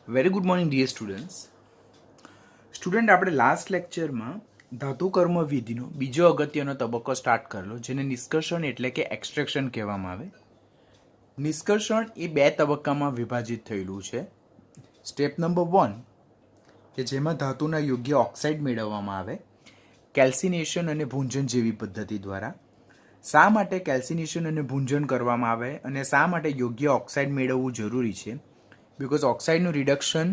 Very good morning dear student આપણે last લેક્ચરમાં ધાતુ કર્મ વિધિનો બીજો અગત્યનો તબક્કો સ્ટાર્ટ કરેલો, જેને નિષ્કર્ષણ એટલે કે એક્સટ્રેક્શન કહેવામાં આવે. નિષ્કર્ષણ એ બે તબક્કામાં વિભાજિત થયેલું છે. સ્ટેપ નંબર 1 કે જેમાં ધાતુના યોગ્ય ઓક્સાઇડ મેળવવામાં આવે કેલ્સિનેશન અને ભૂંજન જેવી પદ્ધતિ દ્વારા. શા માટે કેલ્સિનેશન અને ભૂંજન કરવામાં આવે અને શા માટે યોગ્ય ઓક્સાઇડ મેળવવું જરૂરી છે? બિકોઝ ઓક્સાઇડનું રિડક્શન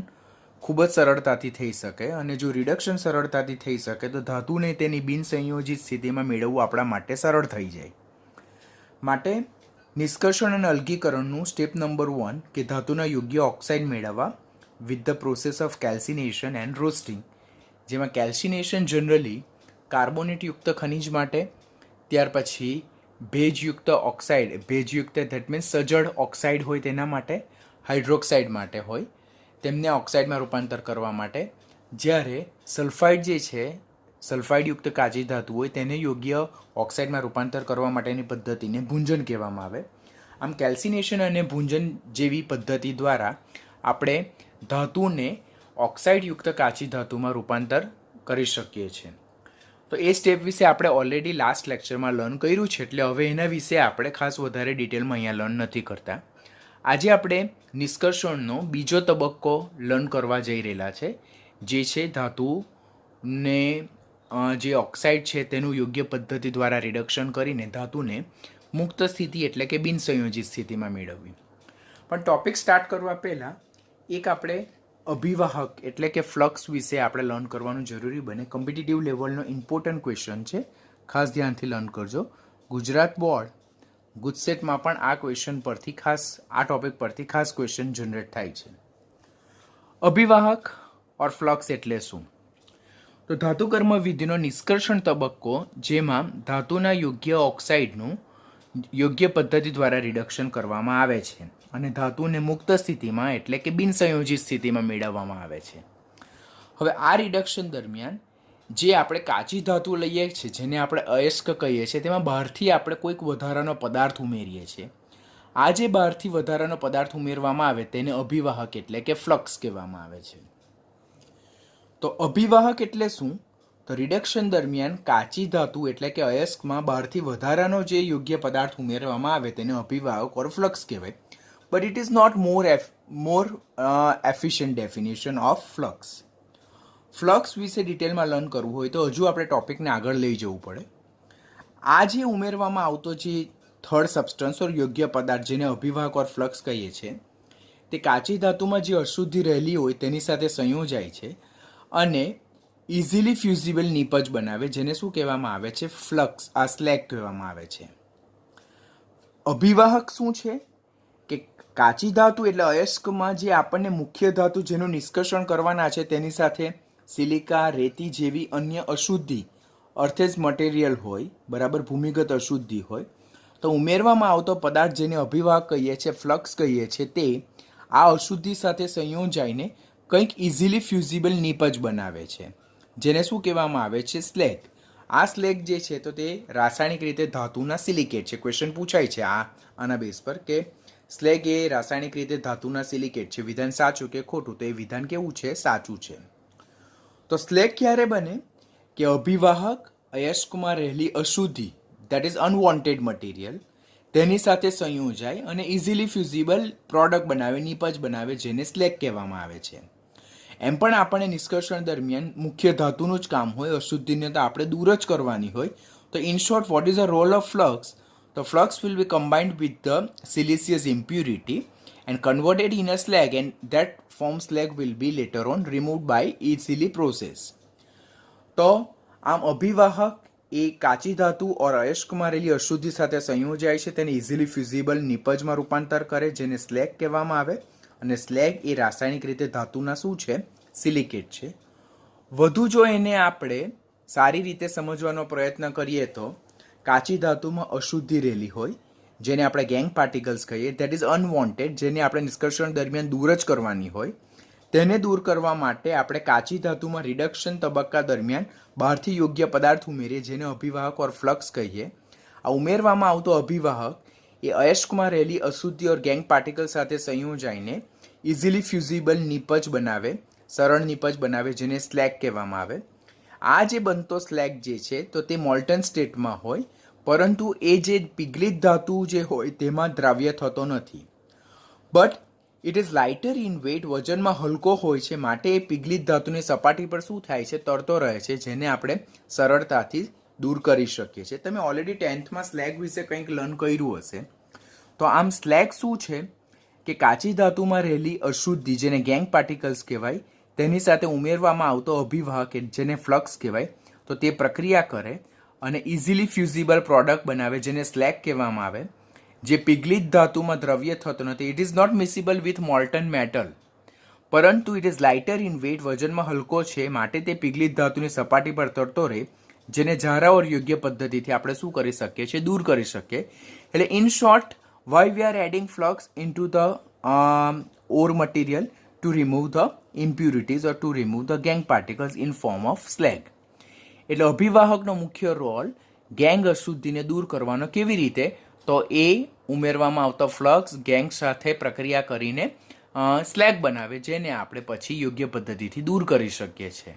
ખૂબ જ સરળતાથી થઈ શકે, અને જો રિડક્શન સરળતાથી થઈ શકે તો ધાતુને તેની બિનસંયોજિત સ્થિતિમાં મેળવવું આપણા માટે સરળ થઈ જાય. માટે નિષ્કર્ષણ અને અલગીકરણનું સ્ટેપ નંબર 1 કે ધાતુના યોગ્ય ઓક્સાઇડ મેળવવા with the process of calcination and roasting, જેમાં કેલ્સિનેશન જનરલી કાર્બોનેટયુક્ત ખનિજ માટે, ત્યાર પછી ભેજયુક્ત ઓક્સાઇડ, ભેજયુક્ત ધેટ મીન્સ સજળ ઓક્સાઇડ હોય તેના માટે, હાઇડ્રોક્સાઇડ માટે હોય, તેમને ઓક્સાઇડમાં રૂપાંતર કરવા માટે. જ્યારે સલ્ફાઇડ જે છે, સલ્ફાઇડયુક્ત કાચી ધાતુ હોય તેને યોગ્ય ઓક્સાઇડમાં રૂપાંતર કરવા માટેની પદ્ધતિને ભૂંજન કહેવામાં આવે. આમ કેલ્સિનેશન અને ભૂંજન જેવી પદ્ધતિ દ્વારા આપણે ધાતુને ઓક્સાઇડયુક્ત કાચી ધાતુમાં રૂપાંતર કરી શકીએ છીએ. તો એ સ્ટેપ વિશે આપણે ઓલરેડી લાસ્ટ લેક્ચરમાં લર્ન કર્યું છે, એટલે હવે એના વિશે આપણે ખાસ વધારે ડિટેલમાં અહીંયા લર્ન નથી કરતા. આજે આપણે નિષ્કર્ષણનો બીજો તબક્કો લર્ન કરવા જઈ રહેલા છે, જે છે ધાતુને જે ઓક્સાઇડ છે તેનું યોગ્ય પદ્ધતિ દ્વારા રિડક્શન કરીને ધાતુને મુક્ત સ્થિતિ એટલે કે બિનસંયોજિત સ્થિતિમાં મેળવવી. પણ ટોપિક સ્ટાર્ટ કરવા પહેલાં એક આપણે અભિવાહક એટલે કે ફ્લક્સ વિશે આપણે લર્ન કરવાનું જરૂરી બને. કોમ્પિટિટિવ લેવલનો ઇમ્પોર્ટન્ટ ક્વેશ્ચન છે, ખાસ ધ્યાનથી લર્ન કરજો. ગુજરાત બોર્ડ ગુજસેટમાં પણ આ ક્વેશ્ચન પરથી ખાસ, આ ટોપિક પરથી ખાસ ક્વેશ્ચન જનરેટ થાય છે. અભિવાહક ઓર ફ્લક્સ એટલે શું? તો ધાતુ કર્મ વિધિનો નિષ્કર્ષણ તબક્કો, જેમાં ધાતુના યોગ્ય ઓક્સાઇડનું યોગ્ય પદ્ધતિ દ્વારા રિડક્શન કરવામાં આવે છે અને ધાતુને મુક્ત સ્થિતિમાં એટલે કે બિનસંયોજિત સ્થિતિમાં મેળવવામાં આવે છે. હવે આ રિડક્શન દરમિયાન જે આપણે કાચી ધાતુ લઈએ છીએ, જેને આપણે અયસ્ક કહીએ છીએ, તેમાં બહારથી આપણે કોઈક વધારાનો પદાર્થ ઉમેરીએ છીએ. આ જે બહારથી વધારાનો પદાર્થ ઉમેરવામાં આવે તેને અભિવાહક એટલે કે ફ્લક્સ કહેવામાં આવે છે. તો અભિવાહક એટલે શું? તો રિડક્શન દરમિયાન કાચી ધાતુ એટલે કે અયસ્કમાં બહારથી વધારાનો જે યોગ્ય પદાર્થ ઉમેરવામાં આવે તેને અભિવાહક ઓર ફ્લક્સ કહેવાય. But it is not more efficient definition of flux. Flux વિશે ડિટેલમાં લર્ન કરવું હોય તો હજુ આપણે ટોપિકને આગળ લઈ જવું પડે. આ જે ઉમેરવામાં આવતો જે થર્ડ સબસ્ટન્સ ઓર યોગ્ય પદાર્થ, જેને અભિવાહક ઓર ફ્લક્સ કહીએ છીએ, તે કાચી ધાતુમાં જે અશુદ્ધિ રહેલી હોય તેની સાથે સંયોજાય છે અને ઇઝીલી ફ્યુઝિબલ નિપજ બનાવે, જેને શું કહેવામાં આવે છે? ફ્લક્સ, આ સ્લેગ કહેવામાં આવે છે. અભિવાહક શું છે? કે કાચી ધાતુ એટલે અયસ્કમાં જે આપણને મુખ્ય ધાતુ જેનું નિષ્કર્ષણ કરવાના છે તેની સાથે સિલિકા, રેતી જેવી અન્ય અશુદ્ધિ, અર્થેજ મટીરિયલ હોય, બરાબર, ભૂમિગત અશુદ્ધિ હોય, તો ઉમેરવામાં આવતો પદાર્થ જેને અભિવાહક કહીએ છીએ, ફ્લક્સ કહીએ છીએ, તે આ અશુદ્ધિ સાથે સંયોજાઈને કંઈક ઇઝીલી ફ્યુઝિબલ નિપજ બનાવે છે, જેને શું કહેવામાં આવે છે? સ્લેગ. આ સ્લેગ જે છે તો તે રાસાયણિક રીતે ધાતુના સિલિકેટ છે. ક્વેશ્ચન પૂછાય છે આના બેઝ પર કે સ્લેગ એ રાસાયણિક રીતે ધાતુના સિલિકેટ છે. વિધાન સાચું કે ખોટું? તો એ વિધાન કેવું છે? સાચું છે. તો સ્લેગ ક્યારે બને? કે અભિવાહક અયસ્કમાં રહેલી અશુદ્ધિ, દેટ ઇઝ અનવોન્ટેડ મટીરિયલ, તેની સાથે સંયોજાય અને ઇઝીલી ફ્યુઝિબલ પ્રોડક્ટ બનાવે, નિપજ બનાવે, જેને સ્લેગ કહેવામાં આવે છે. એમ પણ આપણને નિષ્કર્ષણ દરમિયાન મુખ્ય ધાતુનું જ કામ હોય, અશુદ્ધિને તો આપણે દૂર જ કરવાની હોય. તો in short, what is the role of flux? તો flux will be combined with the siliceous impurity and converted in a slag, and that form slag will be later on removed by easily process. તો આમ અભિવાહક એ કાચી ધાતુ ઓર અયસ્કમાં રહેલી અશુદ્ધિ સાથે સંયોજાય છે, તેને easily ફ્યુઝિબલ નિપજમાં રૂપાંતર કરે, જેને સ્લેગ કહેવામાં આવે. અને સ્લેગ એ રાસાયણિક રીતે ધાતુના શું છે? સિલિકેટ છે. વધુ જો એને આપણે સારી રીતે સમજવાનો પ્રયત્ન કરીએ તો કાચી ધાતુમાં અશુદ્ધિ રહેલી હોય, જેને આપણે ગેંગ પાર્ટિકલ્સ કહીએ, દેટ ઇઝ અનવોન્ટેડ, જેને આપણે નિષ્કર્ષણ દરમિયાન દૂર જ કરવાની હોય, તેને દૂર કરવા માટે આપણે કાચી ધાતુમાં રિડક્શન તબક્કા દરમિયાન બહારથી યોગ્ય પદાર્થ ઉમેરીએ, જેને અભિવાહક ઓર ફ્લક્સ કહીએ. આ ઉમેરવામાં આવતો અભિવાહક એ અયસ્કમાં રહેલી અશુદ્ધિ ઓર ગેંગ પાર્ટિકલ સાથે સંયોજાઈને ઇઝીલી ફ્યુઝિબલ નિપજ બનાવે, સરળ નિપજ બનાવે, જેને સ્લેગ કહેવામાં આવે. આ જે બનતો સ્લેગ જે છે તો તે મોલ્ટન સ્ટેટમાં હોય, પરંતુ એ જે પીગલિત ધાતુ જે હોય તેમાં દ્રાવ્ય થતો નથી. But it is lighter in weight, વજનમાં હલકો હોય છે, માટે એ પીગલિત ધાતુની સપાટી પર શું થાય છે, તરતો રહે છે, જેને આપણે સરળતાથી દૂર કરી શકીએ છીએ. તમે ઓલરેડી 10th સ્લેગ વિશે કંઈક લર્ન કર્યું હશે. તો આમ સ્લેગ શું છે કે કાચી ધાતુમાં રહેલી અશુદ્ધિ, જેને ગેંગ પાર્ટિકલ્સ કહેવાય, તેની સાથે ઉમેરવામાં આવતો અભિવાહક જેને ફ્લક્સ કહેવાય, તો તે પ્રક્રિયા કરે અને ઇઝીલી ફ્યુઝિબલ પ્રોડક્ટ બનાવે, જેને સ્લેગ કહેવામાં આવે, જે પીગલિત ધાતુમાં દ્રવ્ય થતો નથી. It is not miscible with molten metal, પરંતુ it is lighter in weight, વજનમાં હલકો છે, માટે તે પીગલિત ધાતુની સપાટી પર તરતો રહે, જેને ઝારાઓર યોગ્ય પદ્ધતિથી આપણે શું કરી શકીએ છીએ, દૂર કરી શકીએ. એટલે in short, why we are adding flux into the or material two remove the impurities or to remove the gang particles in form of slag. એટલે અભિવાહકનો મુખ્ય રોલ ગેંગ અશુદ્ધિને દૂર કરવાનો. કેવી રીતે? તો એ ઉમેરવામાં આવતો ફ્લક્સ ગેંગ સાથે પ્રક્રિયા કરીને સ્લેગ બનાવે, જેને આપણે પછી યોગ્ય પદ્ધતિથી દૂર કરી શકીએ છીએ.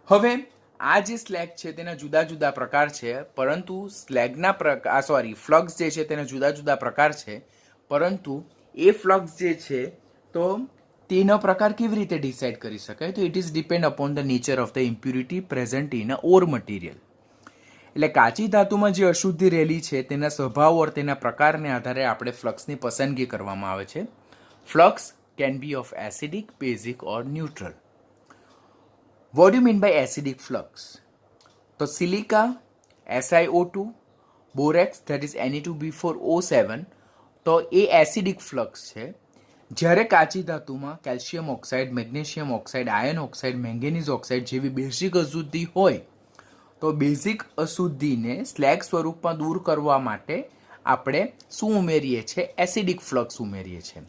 હવે આ જે સ્લેગ છે તેના જુદા જુદા પ્રકાર છે, પરંતુ સ્લેગના ફ્લક્સ જે છે તેના જુદા જુદા પ્રકાર છે, પરંતુ એ ફ્લક્સ જે છે તો તેનો પ્રકાર કેવી રીતે ડિસાઇડ કરી શકાય? તો it is depend upon the nature of the impurity present in a or material. એટલે કાચી ધાતુમાં જે અશુદ્ધિ રહેલી છે તેના સ્વભાવ ઓર તેના પ્રકારને આધારે આપણે ફ્લક્સની પસંદગી કરવામાં આવે છે. Flux can be of acidic, basic or neutral. What you mean by acidic flux? તો silica, SiO2, borax that is Ne2B4O7, તો એ એસિડિક ફ્લક્સ છે. જ્યારે કાચી ધાતુમાં calcium oxide, magnesium oxide, iron oxide, manganese oxide જેવી બેઝિક અશુદ્ધિ હોય, તો બેઝિક અશુદ્ધિને સ્લેગ સ્વરૂપમાં દૂર કરવા માટે આપણે શું ઉમેરીએ છીએ? એસિડિક ફ્લક્સ ઉમેરીએ છીએ.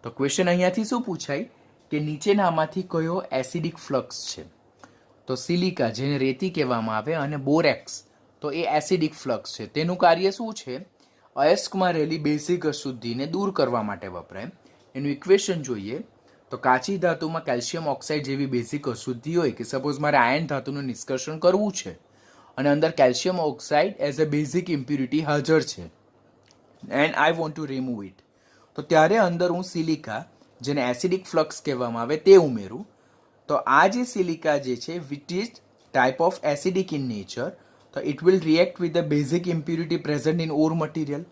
તો ક્વેશ્ચન અહીંયાથી શું પૂછાય કે નીચેનામાંથી કયો એસિડિક ફ્લક્સ છે? તો સિલિકા, જેને રેતી કહેવામાં આવે, અને બોરેક્સ, તો એ એસિડિક ફ્લક્સ છે. તેનું કાર્ય શું છે? અયસ્કમાં રહેલી બેઝિક અશુદ્ધિને દૂર કરવા માટે વપરાય. એનું ઇક્વેશન જોઈએ તો કાચી ધાતુમાં કેલ્શિયમ ઓક્સાઇડ જેવી બેઝિક અશુદ્ધિ હોય, કે સપોઝ મારે આયર્ન ધાતુનું નિષ્કર્ષણ કરવું છે અને અંદર calcium oxide as a basic impurity હાજર છે and I want to remove it, તો ત્યારે અંદર હું સિલિકા, જેને એસિડિક ફ્લક્સ કહેવામાં આવે, તે ઉમેરું. તો આ જે સિલિકા જે છે which is type of acidic in nature, તો it will react with the basic impurity present in ore material,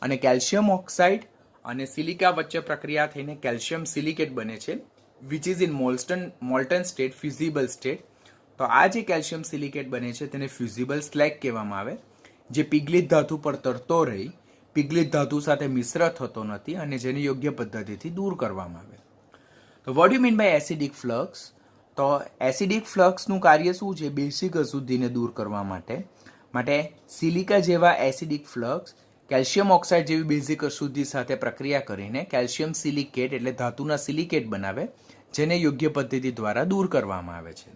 અને કેલ્શિયમ ઓક્સાઇડ અને સિલિકા વચ્ચે પ્રક્રિયા થઈને કેલ્શિયમ સિલિકેટ બને છે, which is in molten state, fusible state. તો આ જે કેલ્શિયમ સિલિકેટ બને છે તેને ફ્યુઝિબલ સ્લેગ કહેવામાં આવે, જે પીગલિત ધાતુ પર તરતો રહી, પીગલિત ધાતુ સાથે મિશ્ર થતો નથી, અને જેને યોગ્ય પદ્ધતિથી દૂર કરવામાં આવે. તો what you mean by acidic flux? તો એસિડિક ફ્લક્સનું કાર્ય શું છે? બેઝિક અશુદ્ધિને દૂર કરવા માટે સિલિકા જેવા એસિડિક ફ્લક્સ કેલ્શિયમ ઓક્સાઇડ જેવી બેઝિક અશુદ્ધિ સાથે પ્રક્રિયા કરીને કેલ્શિયમ સિલિકેટ એટલે ધાતુના સિલિકેટ બનાવે, જેને યોગ્ય પદ્ધતિ દ્વારા દૂર કરવામાં આવે છે.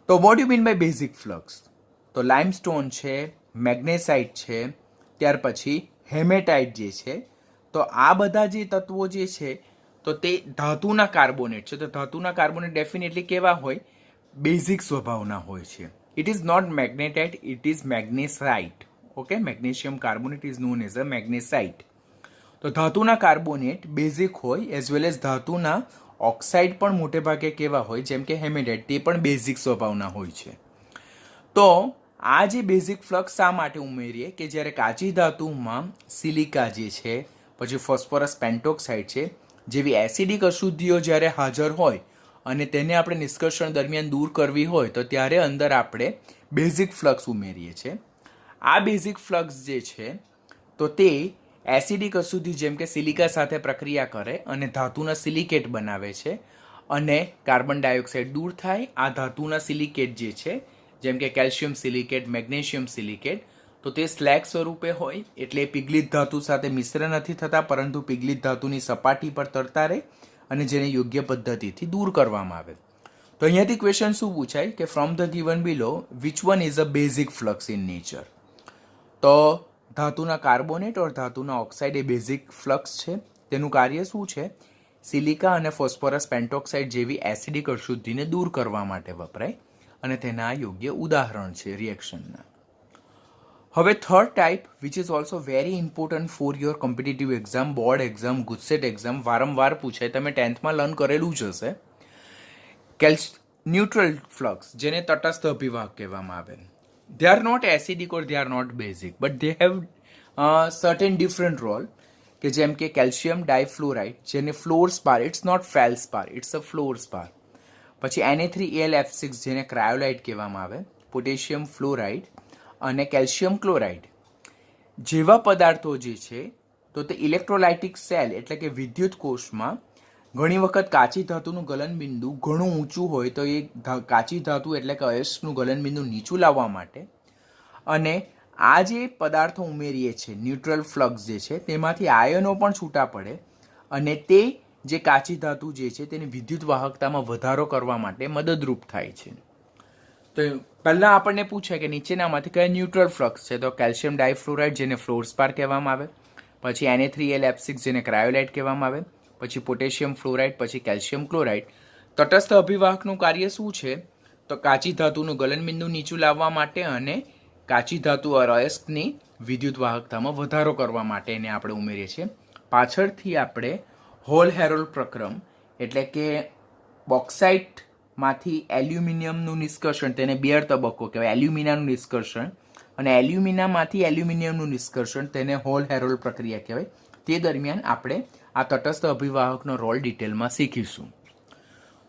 તો what you mean by basic flux? તો લાઇમસ્ટોન છે, મેગ્નેસાઇટ છે, ત્યાર પછી હેમેટાઇટ જે છે, તો આ બધા જે તત્વો જે છે તો તે ધાતુના કાર્બોનેટ છે. તો ધાતુના કાર્બોનેટ ડેફિનેટલી કેવા હોય? બેઝિક સ્વભાવના હોય છે. It is not magnetite, it is magnesite. Okay, magnesium carbonate is known as a magnesite. તો ધાતુના કાર્બોનેટ બેઝિક હોય, એઝ વેલ એઝ ધાતુના ઓક્સાઇડ પણ મોટે ભાગે કેવા હોય, જેમ કે હેમેટાઇટ, તે પણ બેઝિક સ્વભાવના હોય છે. તો આ જે બેઝિક ફ્લક્સ શા માટે ઉમેરીએ? કે જ્યારે કાચી ધાતુમાં સિલિકા જે છે, પછી ફોસ્ફરસ પેન્ટોક્સાઇડ છે, જેવી એસિડિક અશુદ્ધિઓ જ્યારે હાજર હોય અને તેને આપણે નિષ્કર્ષણ દરમિયાન દૂર કરવી હોય, તો ત્યારે અંદર આપણે બેઝિક ફ્લક્સ ઉમેરીએ છીએ. આ બેઝિક ફ્લક્સ જે છે તો તે એસિડિક અશુદ્ધિ જેમ કે સિલિકા સાથે પ્રક્રિયા કરે અને ધાતુના સિલિકેટ બનાવે છે, અને કાર્બન ડાયોક્સાઇડ દૂર થાય. આ ધાતુના સિલિકેટ જે છે, જેમ કે કેલ્શિયમ સિલિકેટ, મેગ્નેશિયમ સિલિકેટ, તો તે સ્લેગ સ્વરૂપે હોય, એટલે પીગલિત ધાતુ સાથે મિશ્ર નથી થતા, પરંતુ પીગલિત ધાતુની સપાટી પર તરતા રહે, અને જેને યોગ્ય પદ્ધતિથી દૂર કરવામાં આવે. તો અહીંયાથી ક્વેશ્ચન શું પૂછાય કે from the given below which one is a basic flux in nature? તો ધાતુના કાર્બોનેટ ઓર ધાતુના ઓક્સાઇડ એ બેઝિક ફ્લક્સ છે. તેનું કાર્ય શું છે? સિલિકા અને ફોસ્ફરસ પેન્ટોક્સાઇડ જેવી એસિડિક અશુદ્ધિને દૂર કરવા માટે વપરાય અને તેના યોગ્ય ઉદાહરણ છે રિએક્શનના. હવે third type which is also very important for your competitive exam, board exam, GUJCET exam, વારંવાર પૂછાય, તમે 10th લર્ન કરેલું જ હશે. ન્યુટ્રલ ફ્લક્સ, જેને તટસ્થ અભિવાહક કહેવામાં આવે. They are not acidic or they are not basic, but they have certain different role, કે જેમ કે કેલ્શિયમ ડાયફ્લોરાઇડ, જેને fluorspar, it's not feldspar, it's a fluorspar. પછી Na3AlF6, જેને ક્રાયોલાઇટ કહેવામાં આવે, પોટેશિયમ ફ્લોરાઇડ અને calcium chloride જેવા પદાર્થો જે છે, તો તે ઇલેક્ટ્રોલાઇટિક સેલ એટલે કે વિદ્યુત કોષમાં ઘણી વખત કાચી ધાતુનું ગલનબિંદુ ઘણું ઊંચું હોય તો એ કાચી ધાતુ એટલે કે અયસ્કનું ગલનબિંદુ નીચું લાવવા માટે અને આ જે પદાર્થો ઉમેરીએ છીએ ન્યુટ્રલ ફ્લક્સ જે છે તેમાંથી આયનો પણ છૂટા પડે અને તે જે કાચી ધાતુ જે છે તેની વિદ્યુત વાહકતામાં વધારો કરવા માટે મદદરૂપ થાય છે. તો પહેલાં આપણને પૂછે કે નીચેનામાંથી કયા ન્યુટ્રલ ફ્લક્સ છે, તો કેલ્શિયમ ડાયફ્લોરાઇડ, જેને ફ્લોરસ્પાર કહેવામાં આવે, પછી Na3AlF6, જેને ક્રાયોલાઇટ કહેવામાં આવે, પછી પોટેશિયમ ફ્લોરાઇડ, પછી કેલ્શિયમ ક્લોરાઇડ. તટસ્થ અભિવાહકનું કાર્ય શું છે, તો કાચી ધાતુનું ગલનબિંદુ નીચું લાવવા માટે અને કાચી ધાતુ અયસ્કની વિદ્યુત વાહકતામાં વધારો કરવા માટે એને આપણે ઉમેરીએ છીએ. પાછળથી આપણે હોલ હેરોલ્ડ પ્રક્રમ એટલે કે બોક્સાઇટમાંથી એલ્યુમિનિયમનું નિષ્કર્ષણ, તેને બેર તબક્કો કહેવાય, એલ્યુમિનાનું નિષ્કર્ષણ, અને એલ્યુમિનામાંથી એલ્યુમિનિયમનું નિષ્કર્ષણ, તેને હોલ હેરોલ્ડ પ્રક્રિયા કહેવાય. તે દરમિયાન આપણે આ તટસ્થ અભિવાહકનો રોલ ડિટેલમાં શીખીશું.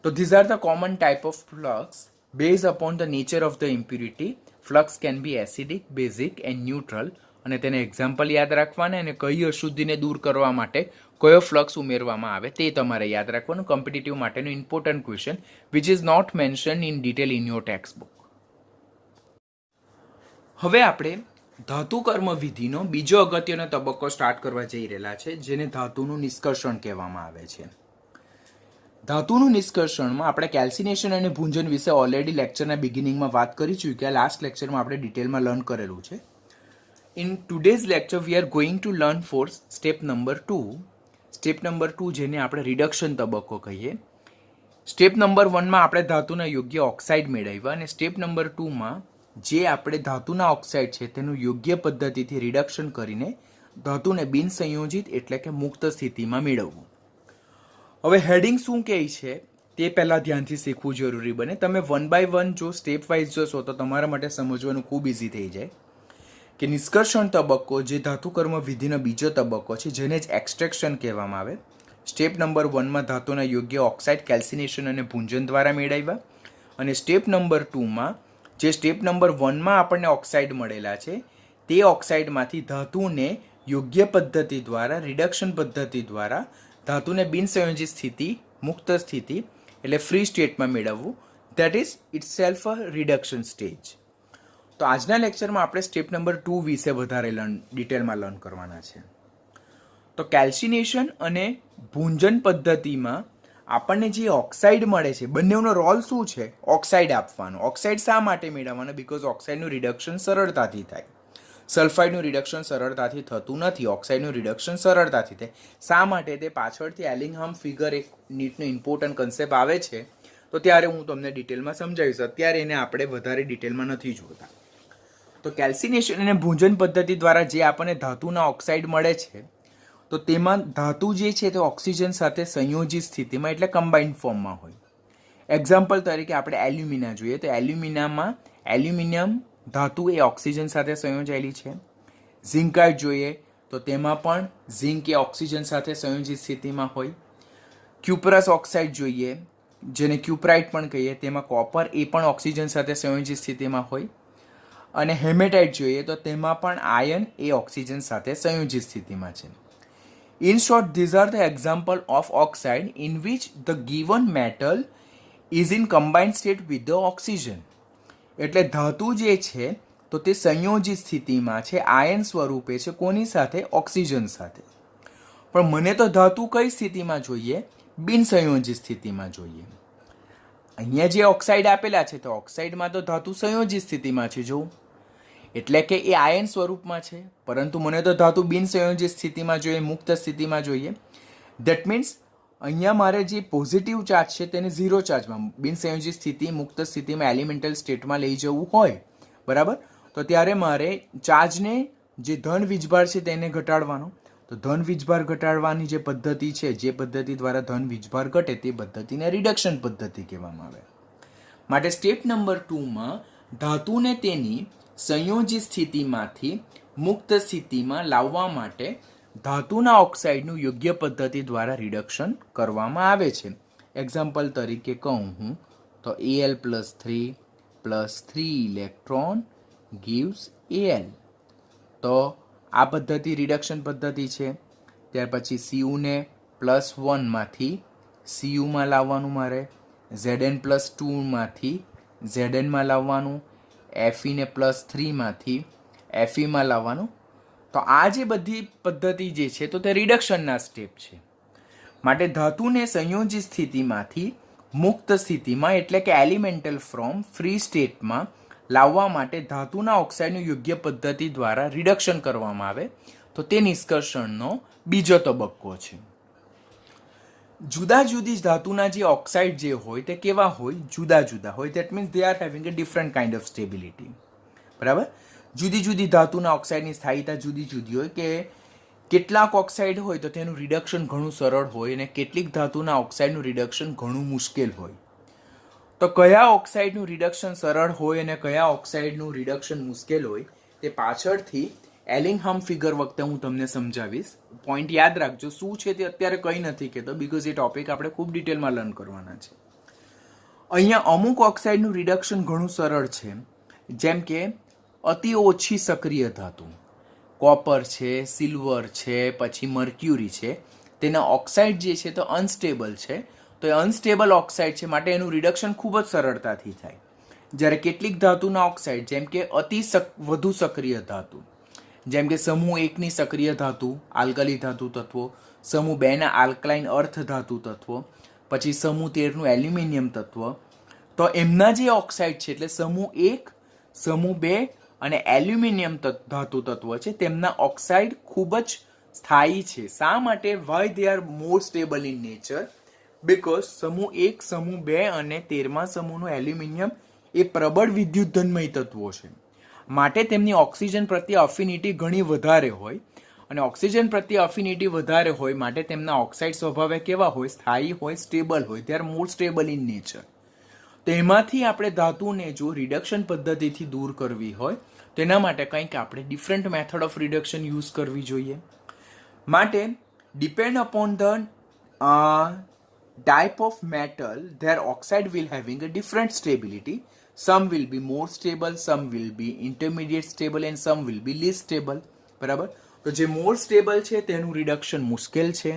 તો these are the common type of flux base upon the nature of the impurity. Flux can B acidic, basic and neutral, અને તેને એક્ઝામ્પલ યાદ રાખવાના અને કઈ અશુદ્ધિને દૂર કરવા માટે કયો ફ્લક્સ ઉમેરવામાં આવે તે તમારે યાદ રાખવાનું. કોમ્પિટિટિવ માટેનું important question which is not mention in detail in your text book. હવે આપણે ધાતુ કર્મ વિધિનો બીજો અગત્યનો તબક્કો સ્ટાર્ટ કરવા જઈ રહેલા છે, જેને ધાતુનું નિષ્કર્ષણ કહેવામાં આવે છે. ધાતુનું નિષ્કર્ષણમાં આપણે કેલ્સિનેશન અને ભૂંજન વિશે ઓલરેડી લેક્ચરના બિગિનિંગમાં વાત કરી ચૂક્યા. લાસ્ટ લેક્ચરમાં આપણે ડિટેલમાં લર્ન કરેલું છે. In today's lecture we are going to learn for step number 2. Step number 2 જેને આપણે રિડક્શન તબક્કો કહીએ. સ્ટેપ નંબર 1માં આપણે ધાતુના યોગ્ય ઓક્સાઇડ મેળવ્યા અને સ્ટેપ નંબર 2માં જે આપણે ધાતુના ઓક્સાઇડ છે તેનું યોગ્ય પદ્ધતિથી રિડક્શન કરીને ધાતુને બિનસંયોજિત એટલે કે મુક્ત સ્થિતિમાં મેળવવું. હવે હેડિંગ શું કહે છે તે પહેલાં ધ્યાનથી શીખવું જરૂરી બને. તમે 1 by 1 જો સ્ટેપ વાઇઝ જોશો તો તમારા માટે સમજવાનું ખૂબ ઇઝી થઈ જાય કે નિષ્કર્ષણ તબક્કો જે ધાતુ કર્મ વિધિનો બીજો તબક્કો છે, જેને જ એક્સટ્રેક્શન કહેવામાં આવે. સ્ટેપ નંબર 1માં ધાતુના યોગ્ય ઓક્સાઇડ કેલ્સિનેશન અને ભૂંજન દ્વારા મેળવ્યા અને સ્ટેપ નંબર 2માં જે સ્ટેપ નંબર 1માં આપણને ઓક્સાઇડ મળેલા છે તે ઓક્સાઇડમાંથી ધાતુને યોગ્ય પદ્ધતિ દ્વારા રિડક્શન પદ્ધતિ દ્વારા ધાતુને બિનસંયોજિત સ્થિતિ, મુક્ત સ્થિતિ એટલે ફ્રી સ્ટેટમાં મેળવવું. That is its self a reduction stage. તો આજના લેક્ચરમાં આપણે સ્ટેપ નંબર 2 વિશે વધારે ડિટેલમાં લર્ન કરવાના છે. તો કેલ્સિનેશન અને ભૂંજન પદ્ધતિમાં આપણને જે ઓક્સાઇડ મળે છે બંનેનો રોલ શું છે? ઓક્સાઇડ આપવાનો. ઓક્સાઇડ શા માટે મેળવવાનો? બિકોઝ ઓક્સાઇડનું રિડક્શન સરળતાથી થાય. સલ્ફાઇડનું રિડક્શન સરળતાથી થતું નથી, ઓક્સાઇડનું રિડક્શન સરળતાથી થાય. શા માટે? તે પાછળથી એલિંગહામ ફિગર એક નીટનો ઇમ્પોર્ટન્ટ કન્સેપ્ટ આવે છે તો ત્યારે હું તમને ડિટેલમાં સમજાવીશ. અત્યારે એને આપણે વધારે ડિટેલમાં નથી જોતા. તો કેલ્સિનેશન અને ભૂંજન પદ્ધતિ દ્વારા જે આપણને ધાતુના ઓક્સાઇડ મળે છે તો તેમાં ધાતુ જે છે તે ઓક્સિજન સાથે સંયોજિત સ્થિતિમાં એટલે કમ્બાઇન્ડ ફોર્મમાં હોય. એક્ઝામ્પલ તરીકે આપણે એલ્યુમિના જોઈએ તો એલ્યુમિનામાં એલ્યુમિનિયમ ધાતુ એ ઓક્સિજન સાથે સંયોજાયેલી છે. ઝિંકાઇડ જોઈએ તો તેમાં પણ ઝિંક એ ઓક્સિજન સાથે સંયોજિત સ્થિતિમાં હોય. ક્યુપરસ ઓક્સાઇડ જોઈએ જેને ક્યુપ્રાઇટ પણ કહીએ, તેમાં કોપર એ પણ ઓક્સિજન સાથે સંયોજિત સ્થિતિમાં હોય. અને હેમેટાઇટ જોઈએ તો તેમાં પણ આયન એ ઓક્સિજન સાથે સંયોજિત સ્થિતિમાં છે. In short, these are the example of oxide in which the given metal is in combined state with the oxygen. એટલે ધાતુ જે છે તો તે સંયોજિત સ્થિતિમાં છે, આયન સ્વરૂપે છે. કોની સાથે? ઓક્સિજન સાથે. પણ મને તો ધાતુ કઈ સ્થિતિમાં જોઈએ? બિનસંયોજિત સ્થિતિમાં જોઈએ. અહીંયા જે ઓક્સાઇડ આપેલા છે તો ઓક્સાઇડમાં તો ધાતુ સંયોજિત સ્થિતિમાં છે જો, એટલે કે એ આયન સ્વરૂપમાં છે, પરંતુ મને તો ધાતુ બિનસંયોજિત સ્થિતિમાં જોઈએ, મુક્ત સ્થિતિમાં જોઈએ. ધેટ મીન્સ અહીંયા મારે જે પોઝિટિવ ચાર્જ છે તેને ઝીરો ચાર્જમાં બિનસંયોજિત સ્થિતિ મુક્ત સ્થિતિમાં એલિમેન્ટલ સ્ટેટમાં લઈ જવું હોય, બરાબર, તો ત્યારે મારે ચાર્જને જે ધન વીજભાર છે તેને ઘટાડવાનો. તો ધન વીજભાર ઘટાડવાની જે પદ્ધતિ છે, જે પદ્ધતિ દ્વારા ધન વીજભાર ઘટે તે પદ્ધતિને રિડક્શન પદ્ધતિ કહેવામાં આવે. માટે સ્ટેપ નંબર 2માં ધાતુને તેની સંયોજિત સ્થિતિમાંથી મુક્ત સ્થિતિમાં લાવવા માટે ધાતુના ઓક્સાઇડનું યોગ્ય પદ્ધતિ દ્વારા રિડક્શન કરવામાં આવે છે. એક્ઝામ્પલ તરીકે કહું હું તો Al+3 ઇલેક્ટ્રોન gives Al. તો આ પદ્ધતિ રિડક્શન પદ્ધતિ છે. ત્યાર પછી Cu ને +1 માંથી Cu માં લાવવાનું, મારે Zn+2 માંથી Zn માં લાવવાનું, Fe ને +3 માંથી Fe માં લાવવાનું. તો આ જે બધી પદ્ધતિ જે છે તો તે રિડક્શનના સ્ટેપ છે. માટે ધાતુને સંયોજિત સ્થિતિમાંથી મુક્ત સ્થિતિમાં એટલે કે એલિમેન્ટલ ફ્રોમ ફ્રી સ્ટેટમાં લાવવા માટે ધાતુના ઓક્સાઇડનું યોગ્ય પદ્ધતિ દ્વારા રિડક્શન કરવામાં આવે તો તે નિષ્કર્ષણનો બીજો તબક્કો છે. જુદા જુદી ધાતુના જે ઓક્સાઇડ જે હોય તે કેવા હોય? જુદા જુદા હોય. That means they are having a different kind of stability. બરાબર. જુદી જુદી ધાતુના ઓક્સાઇડની સ્થાયીતા જુદી જુદી હોય કે કેટલાક ઓક્સાઇડ હોય તો તેનું રિડક્શન ઘણું સરળ હોય અને કેટલીક ધાતુના ઓક્સાઇડનું રિડક્શન ઘણું મુશ્કેલ હોય. તો કયા ઓક્સાઇડનું રિડક્શન સરળ હોય અને કયા ઓક્સાઇડનું રિડક્શન મુશ્કેલ હોય તે પાછળથી એલિંગહામ ફિગર વખતે હું તમને સમજાવીશ. પોઈન્ટ યાદ રાખજો. શું છે તે અત્યારે કંઈ નથી કહેતો, બીકોઝ એ ટોપિક આપણે ખૂબ ડિટેલમાં લર્ન કરવાના છે. અહીંયા અમુક ઓક્સાઇડનું રિડક્શન ઘણું સરળ છે, જેમ કે અતિ ઓછી સક્રિય ધાતુ કોપર છે, સિલ્વર છે, પછી મર્ક્યુરી છે, તેના ઓક્સાઇડ જે છે તો અનસ્ટેબલ છે. તો એ અનસ્ટેબલ ઓક્સાઇડ છે માટે એનું રિડક્શન ખૂબ જ સરળતાથી થાય. જ્યારે કેટલીક ધાતુના ઓક્સાઇડ જેમ કે વધુ સક્રિય ધાતુ, જેમ કે સમૂહ 1ની સક્રિય ધાતુ આલ્કલી ધાતુ તત્વો, સમૂહ 2ના આલ્કલાઇન અર્થ ધાતુ તત્વો, પછી સમૂહ 13નું એલ્યુમિનિયમ તત્વ, તો એમના જે ઓક્સાઇડ છે એટલે સમૂહ 1, સમૂહ 2 અને એલ્યુમિનિયમ ધાતુ તત્વ છે તેમના ઓક્સાઇડ ખૂબ જ સ્થાયી છે. શા માટે? Y they are more stable in nature? Because સમૂહ 1, સમૂહ 2 અને 13મા સમૂહનું એલ્યુમિનિયમ એ પ્રબળ વિદ્યુતધનમય તત્વો છે. માટે તેમની ઓક્સિજન પ્રત્યે અફિનિટી ઘણી વધારે હોય અને ઓક્સિજન પ્રત્યે અફિનિટી વધારે હોય માટે તેમના ઓક્સાઇડ સ્વભાવે કેવા હોય? સ્થાયી હોય, સ્ટેબલ હોય. They are more stable in nature. તો એમાંથી આપણે ધાતુને જો રિડક્શન પદ્ધતિથી દૂર કરવી હોય તો એના માટે કંઈક આપણે different method of reduction use કરવી જોઈએ. માટે depend upon the type of metal, their oxide will having a different stability. Some will be more stable, some will be intermediate stable and some will be least stable. બરાબર. તો જે more stable છે તેનું reduction મુશ્કેલ છે,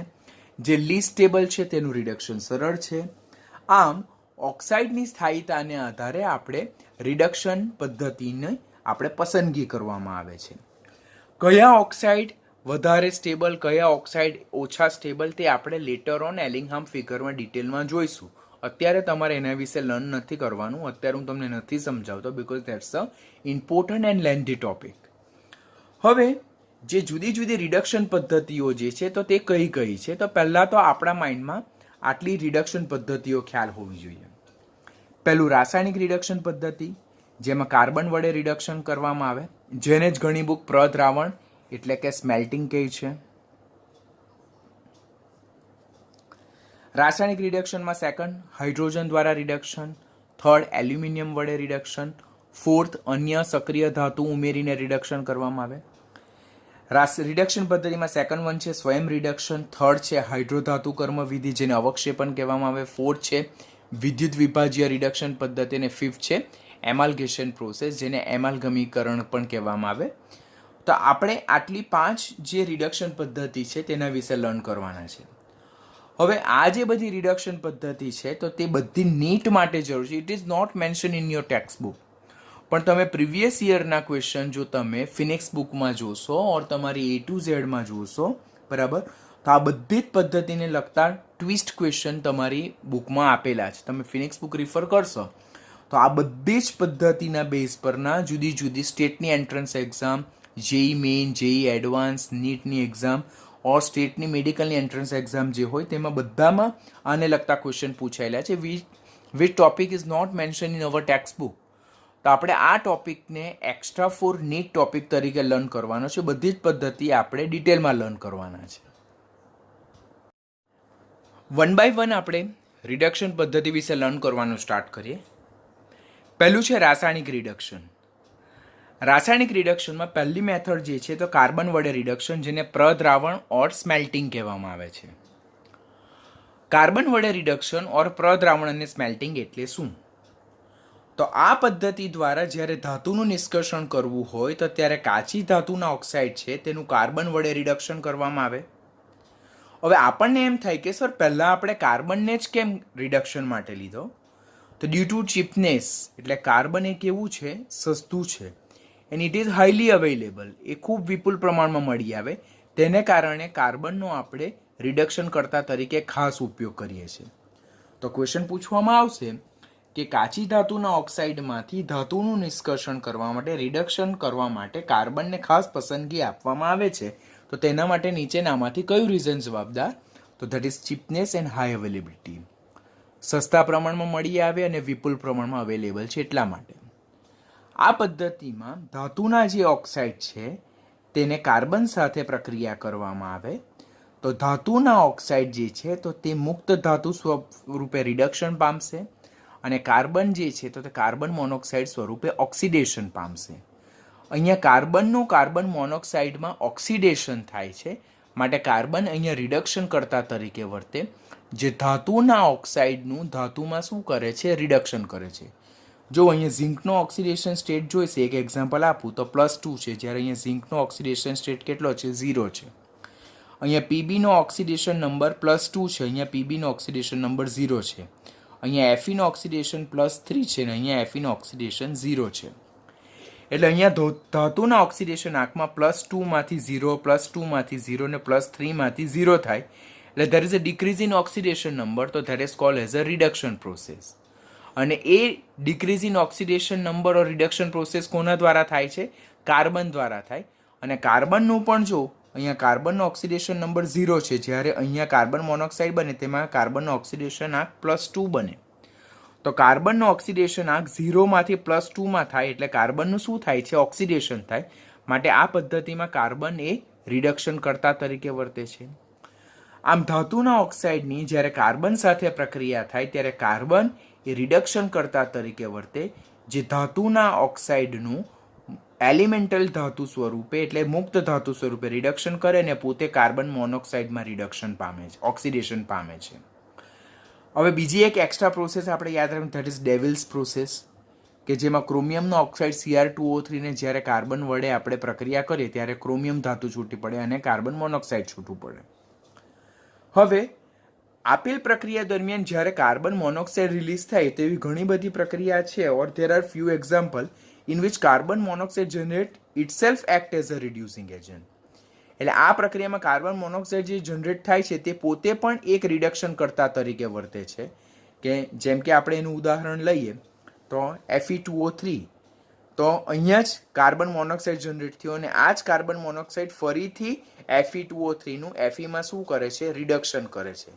જે list stable છે તેનું રિડક્શન સરળ છે. આમ ઓક્સાઇડની સ્થાયીતાને આધારે આપણે રિડક્શન પદ્ધતિને આપણે પસંદગી કરવામાં આવે છે. કયા ઓક્સાઇડ વધારે સ્ટેબલ, કયા ઓક્સાઇડ ઓછા સ્ટેબલ તે આપણે લેટર ઓન એલિંગહામ ફિગરમાં ડિટેલમાં જોઈશું. અત્યારે તમારે એના વિશે લર્ન નથી કરવાનું, અત્યારે હું તમને નથી સમજાવતો because that's a important and lengthy topic. હવે જે જુદી જુદી રિડક્શન પદ્ધતિઓ જે છે તો તે કઈ કઈ છે? તો પહેલાં તો આપણા માઇન્ડમાં આટલી રિડક્શન પદ્ધતિઓ ખ્યાલ હોવી જોઈએ. પહેલું રાસાયણિક રિડક્શન પદ્ધતિ, જેમાં કાર્બન વડે રિડક્શન કરવામાં આવે, જેને જ ઘણી બુક પ્રદ્રાવણ એટલે કે સ્મેલ્ટિંગ કહે છે. રાસાયણિક રિડક્શનમાં સેકન્ડ હાઇડ્રોજન દ્વારા રિડક્શન, થર્ડ એલ્યુમિનિયમ વડે રિડક્શન, ફોર્થ અન્ય સક્રિય ધાતુ ઉમેરીને રિડક્શન કરવામાં આવે. રિડક્શન પદ્ધતિમાં સેકન્ડ વન છે સ્વયં રિડક્શન, થર્ડ છે હાઇડ્રોધાતુ કર્મ વિધિ જેને અવક્ષેપન કહેવામાં આવે, ફોર્થ છે વિદ્યુત વિભાજ્ય રિડક્શન પદ્ધતિ અને ફિફ્થ છે એમાલ્ગેશન પ્રોસેસ જેને એમાલ્ગમીકરણ પણ કહેવામાં આવે. તો આપણે આટલી 5 જે રિડક્શન પદ્ધતિ છે તેના વિશે લર્ન કરવાના છે. હવે આ જે બધી રિડક્શન પદ્ધતિ છે તો તે બધી નીટ માટે જરૂર છે. It is not mention in your text book, પણ તમે પ્રીવિયસ યરના ક્વેશ્ચન જો તમે ફિનિક્સ બુકમાં જોશો ઓર તમારી A to Z માં જોશો, બરાબર, તો આ બધી જ પદ્ધતિને લગતા ટ્વિસ્ટ ક્વેશ્ચન તમારી બુકમાં આપેલા છે. તમે ફિનિક્સ બુક રિફર કરશો તો આ બધી જ પદ્ધતિના બેઝ પરના જુદી જુદી સ્ટેટની entrance exam, JEE main, JEE advance, નીટની એક્ઝામ ઓર સ્ટેટની મેડિકલની એન્ટ્રન્સ એક્ઝામ જે હોય તેમાં બધામાં આને લગતા ક્વેશ્ચન પૂછાયેલા છે. Which topic is not mention in our text book. તો આપણે આ ટોપિકને એક્સ્ટ્રા ફોર નીટ ટોપિક તરીકે લર્ન કરવાનો છે. બધી જ પદ્ધતિ આપણે ડિટેલમાં લર્ન કરવાના છે. 1 by 1 આપણે રિડક્શન પદ્ધતિ વિશે લર્ન કરવાનું સ્ટાર્ટ કરીએ. પહેલું છે રાસાયણિક રિડક્શન. રાસાયણિક રિડક્શનમાં પહેલી મેથડ જે છે તો કાર્બન વડે રિડક્શન, જેને પ્રદ્રાવણ ઓર સ્મેલ્ટિંગ કહેવામાં આવે છે. કાર્બન વડે રિડક્શન ઓર પ્રદ્રાવણ અને સ્મેલ્ટિંગ એટલે શું? તો આ પદ્ધતિ દ્વારા જ્યારે ધાતુનું નિષ્કર્ષણ કરવું હોય તો ત્યારે કાચી ધાતુના ઓક્સાઇડ છે તેનું કાર્બન વડે રિડક્શન કરવામાં આવે. હવે આપણને એમ થાય કે સર પહેલાં આપણે કાર્બનને જ કેમ રિડક્શન માટે લીધો? તો ડ્યુ ટુ ચીપનેસ, એટલે કાર્બન એક એવું છે સસ્તું છે and it is highly available, એ ખૂબ વિપુલ પ્રમાણમાં મળી આવે, તેને કારણે કાર્બનનો આપણે રિડક્શન કરતા તરીકે ખાસ ઉપયોગ કરીએ છીએ. તો ક્વેશ્ચન પૂછવામાં આવશે કે કાચી ધાતુના ઓક્સાઇડમાંથી ધાતુનું નિષ્કર્ષણ કરવા માટે, રિડક્શન કરવા માટે કાર્બનને ખાસ પસંદગી આપવામાં આવે છે, તો તેના માટે નીચેનામાંથી કયું રીઝન જવાબદાર? તો that is cheapness and high availability. સસ્તા પ્રમાણમાં મળી આવે અને વિપુલ પ્રમાણમાં અવેલેબલ છે એટલા માટે. આ પદ્ધતિમાં ધાતુના જે ઓક્સાઇડ છે તેને કાર્બન સાથે પ્રક્રિયા કરવામાં આવે તો ધાતુના ઓક્સાઇડ જે છે તો તે મુક્ત ધાતુ સ્વરૂપે રિડક્શન પામશે અને કાર્બન જે છે તો તે કાર્બન મોનોક્સાઇડ સ્વરૂપે ઓક્સિડેશન પામશે. અહીંયા કાર્બનનું કાર્બન મોનોક્સાઇડમાં ઓક્સિડેશન થાય છે, માટે કાર્બન અહીંયા રિડક્શન કરતા તરીકે વર્તે, જે ધાતુના ઓક્સાઇડનું ધાતુમાં શું કરે છે? રિડક્શન કરે છે. જો અહીંયા ઝિંકનો ઓક્સિડેશન સ્ટેટ જોઈશે, એક એક્ઝામ્પલ આપું તો +2 છે, જ્યારે અહીંયા ઝિંકનો ઓક્સિડેશન સ્ટેટ કેટલો છે? 0 છે. અહીંયા પીબીનો ઓક્સિડેશન નંબર +2 છે, અહીંયા પીબીનો ઓક્સિડેશન નંબર 0 છે. અહીંયા એફઈનો ઓક્સિડેશન +3 છે અને અહીંયા એફઈનો ઓક્સિડેશન 0 છે. એટલે અહીંયા ધાતુના ઓક્સિડેશન આંકમાં +2 માંથી 0, +2 માંથી 0 અને +3 માંથી 0 થાય, એટલે there is a decrease in oxidation number, તો that is called as a reduction process. અને એ decrease in oxidation number or reduction process કોના દ્વારા થાય છે? કાર્બન દ્વારા થાય. અને કાર્બનનું પણ જો અહીંયા કાર્બનનો ઓક્સિડેશન નંબર 0 છે, જ્યારે અહીંયા કાર્બન મોનોક્સાઇડ બને તેમાં કાર્બનનો ઓક્સિડેશન આંક +2 બને. તો કાર્બનનો ઓક્સિડેશન આંક 0 માંથી +2 માં થાય, એટલે કાર્બનનું શું થાય છે? ઓક્સિડેશન થાય. માટે આ પદ્ધતિમાં કાર્બન એ રિડક્શન કરતા તરીકે વર્તે છે. આમ ધાતુના ઓક્સાઇડની જ્યારે કાર્બન સાથે પ્રક્રિયા થાય ત્યારે કાર્બન એ રિડક્શન કરતા તરીકે વર્તે, જે ધાતુના ઓક્સાઇડનું એલિમેન્ટલ ધાતુ સ્વરૂપે એટલે મુક્ત ધાતુ સ્વરૂપે રિડક્શન કરે અને પોતે કાર્બન મોનોક્સાઇડમાં રિડક્શન પામે છે, ઓક્સિડેશન પામે છે. હવે બીજી એક એક્સ્ટ્રા પ્રોસેસ આપણે યાદ રાખીએ, ધેટ ઇઝ ડેવિલ્સ પ્રોસેસ, કે જેમાં ક્રોમિયમનો ઓક્સાઇડ Cr2O3 ને જ્યારે કાર્બન વડે આપણે પ્રક્રિયા કરીએ ત્યારે ક્રોમિયમ ધાતુ છૂટી પડે અને કાર્બન મોનોક્સાઇડ છૂટું પડે. હવે આપેલ પ્રક્રિયા દરમિયાન જ્યારે કાર્બન મોનોક્સાઇડ રિલીઝ થાય તેવી ઘણી બધી પ્રક્રિયા છે, or there are few example in which carbon monoxide generate itself act as a reducing agent. એટલે આ પ્રક્રિયામાં કાર્બન મોનોક્સાઇડ જે જનરેટ થાય છે તે પોતે પણ એક રિડક્શન કરતા તરીકે વર્તે છે, કે જેમ કે આપણે એનું ઉદાહરણ લઈએ તો Fe2O3, તો અહીંયા જ કાર્બન મોનોક્સાઇડ જનરેટ થયો અને આ જ કાર્બન મોનોક્સાઇડ ફરીથી Fe2O3નું Feમાં શું કરે છે? રિડક્શન કરે છે.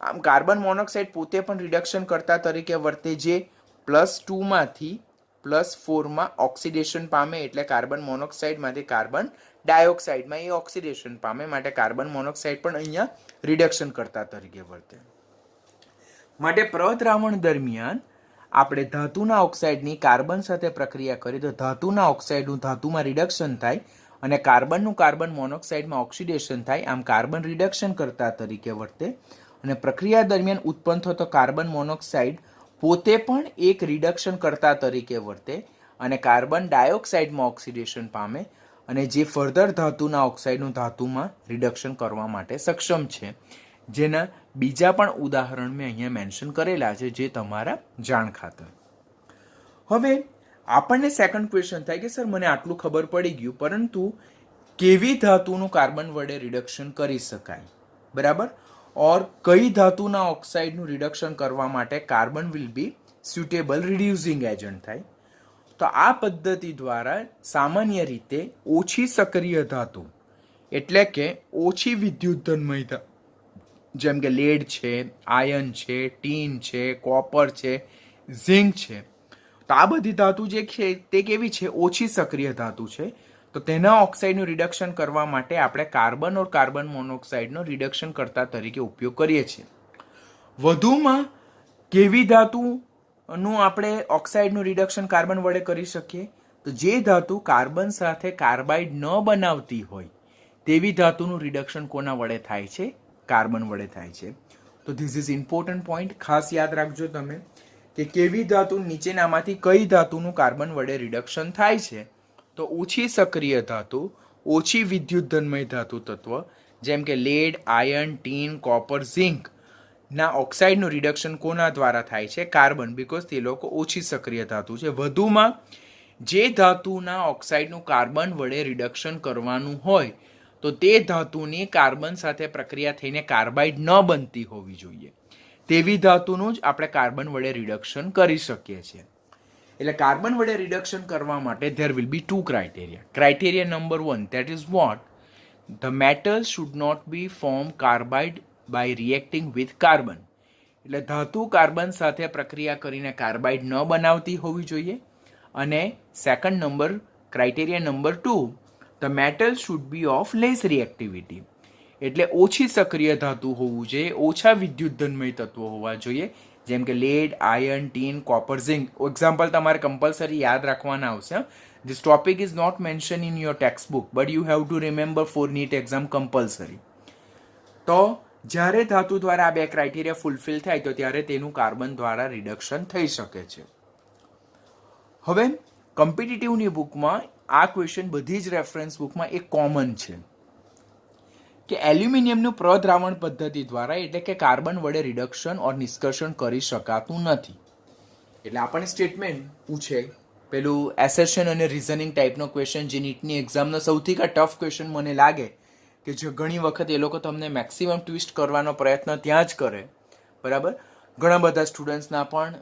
આમ કાર્બન મોનોક્સાઇડ પોતે પણ રિડક્શન કરતા તરીકે વર્તે, જે +2 માંથી +4 ઓક્સિડેશન પામે, એટલે કાર્બન મોનોક્સાઇડમાંથી કાર્બન ડાયોક્સાઇડમાં એ ઓક્સિડેશન પામે, માટે કાર્બન મોનોક્સાઇડ પણ અહીંયા રિડક્શન કરતા તરીકે વર્તે. માટે પ્રદ્રાવણ દરમિયાન આપણે ધાતુના ઓક્સાઇડની કાર્બન સાથે પ્રક્રિયા કરીએ તો ધાતુના ઓક્સાઇડનું ધાતુમાં રિડક્શન થાય અને કાર્બનનું કાર્બન મોનોક્સાઇડમાં ઓક્સિડેશન થાય. આમ કાર્બન રિડક્શન કરતા તરીકે વર્તે અને પ્રક્રિયા દરમિયાન ઉત્પન્ન થતો કાર્બન મોનોક્સાઇડ પોતે પણ એક રિડક્શન કરતા તરીકે વર્તે અને કાર્બન ડાયોક્સાઇડમાં ઓક્સિડેશન પામે અને જે ફર્ધર ધાતુના ઓક્સાઇડનું ધાતુમાં રિડક્શન કરવા માટે સક્ષમ છે, જેના બીજા પણ ઉદાહરણ મેં અહીંયા મેન્શન કરેલા છે, જે તમારા જાણ ખાતર. હવે આપણને સેકન્ડ ક્વેશ્ચન થાય કે સર મને આટલું ખબર પડી ગયું, પરંતુ કેવી ધાતુનું કાર્બન વડે રિડક્શન કરી શકાય, બરાબર? ઓર કઈ ધાતુના ઓક્સાઇડનું રિડક્શન કરવા માટે carbon will be suitable reducing agent થાય? તો આ પદ્ધતિ દ્વારા સામાન્ય રીતે ઓછી સક્રિય ધાતુ એટલે કે ઓછી વિદ્યુત ધન્મયતા, જેમ કે લેડ છે, આયર્ન છે, ટીન છે, કોપર છે, ઝિંક છે. તો આ બધી ધાતુ જે છે તે કેવી છે? ઓછી સક્રિય ધાતુ છે. તો તેના ઓક્સાઇડનું રિડક્શન કરવા માટે આપણે કાર્બન ઓર કાર્બન મોનોક્સાઇડનો રિડક્શન કરતા તરીકે ઉપયોગ કરીએ છીએ. વધુમાં કેવી ધાતુનું આપણે ઓક્સાઇડનું રિડક્શન કાર્બન વડે કરી શકીએ? તો જે ધાતુ કાર્બન સાથે કાર્બાઇડ ન બનાવતી હોય તેવી ધાતુનું રિડક્શન કોના વડે થાય છે? કાર્બન વડે થાય છે. તો ધીસ ઇઝ ઇમ્પોર્ટન્ટ પોઈન્ટ, ખાસ યાદ રાખજો તમે કે કેવી ધાતુ નીચેનામાંથી કઈ ધાતુનું કાર્બન વડે રિડક્શન થાય છે? તો ઓછી સક્રિય ધાતુ, ઓછી વિદ્યુત ધન્મય ધાતુ તત્વ જેમ કે lead, iron, tin, copper, zinc ના ઓક્સાઇડનું રિડક્શન કોના દ્વારા થાય છે? કાર્બન, બીકોઝ તે લોકો ઓછી સક્રિય ધાતુ છે. વધુમાં જે ધાતુના ઓક્સાઇડનું કાર્બન વડે રિડક્શન કરવાનું હોય તો તે ધાતુની કાર્બન સાથે પ્રક્રિયા થઈને કાર્બાઇડ ન બનતી હોવી જોઈએ. તેવી ધાતુનું જ આપણે કાર્બન વડે રિડક્શન કરી શકીએ છીએ. એટલે કાર્બન વડે રિડક્શન કરવા માટે there will be two criteria. Criteria number 1, that is what? The metal should not be form carbide by reacting with carbon. એટલે ધાતુ કાર્બન સાથે પ્રક્રિયા કરીને કાર્બાઇડ ન બનાવતી હોવી જોઈએ. અને second number, criteria number 2, the metal should be of less reactivity. એટલે ઓછી સક્રિય ધાતુ હોવું જોઈએ, ઓછા વિદ્યુત ધન્મય તત્વો હોવા જોઈએ, જેમ કે lead, iron, tin, copper, zinc. Example તમારે કમ્પલસરી યાદ રાખવાના આવશે. This topic is not mention in your text book, but you have to remember for NEET exam compulsory. તો જ્યારે ધાતુ દ્વારા આ બે ક્રાઇટેરિયા ફૂલફિલ થાય તો ત્યારે તેનું કાર્બન દ્વારા રિડક્શન થઈ શકે છે. હવે કોમ્પિટિટિવની બુકમાં આ ક્વેશ્ચન બધી જ રેફરન્સ બુકમાં એક કોમન છે કે એલ્યુમિનિયમનું પ્રદ્રાવણ પદ્ધતિ દ્વારા એટલે કે કાર્બન વડે રિડક્શન ઓર નિષ્કર્ષણ કરી શકાતું નથી. એટલે આપણને સ્ટેટમેન્ટ પૂછે, પેલું એસેશન અને રિઝનિંગ ટાઈપનો ક્વેશ્ચન, જે નીટની એક્ઝામનો સૌથી ટફ ક્વેશ્ચન મને લાગે કે જે ઘણી વખત એ લોકો તમને મેક્સિમમ ટ્વિસ્ટ કરવાનો પ્રયત્ન ત્યાં જ કરે. બરાબર, ઘણા બધા સ્ટુડન્ટ્સના પણ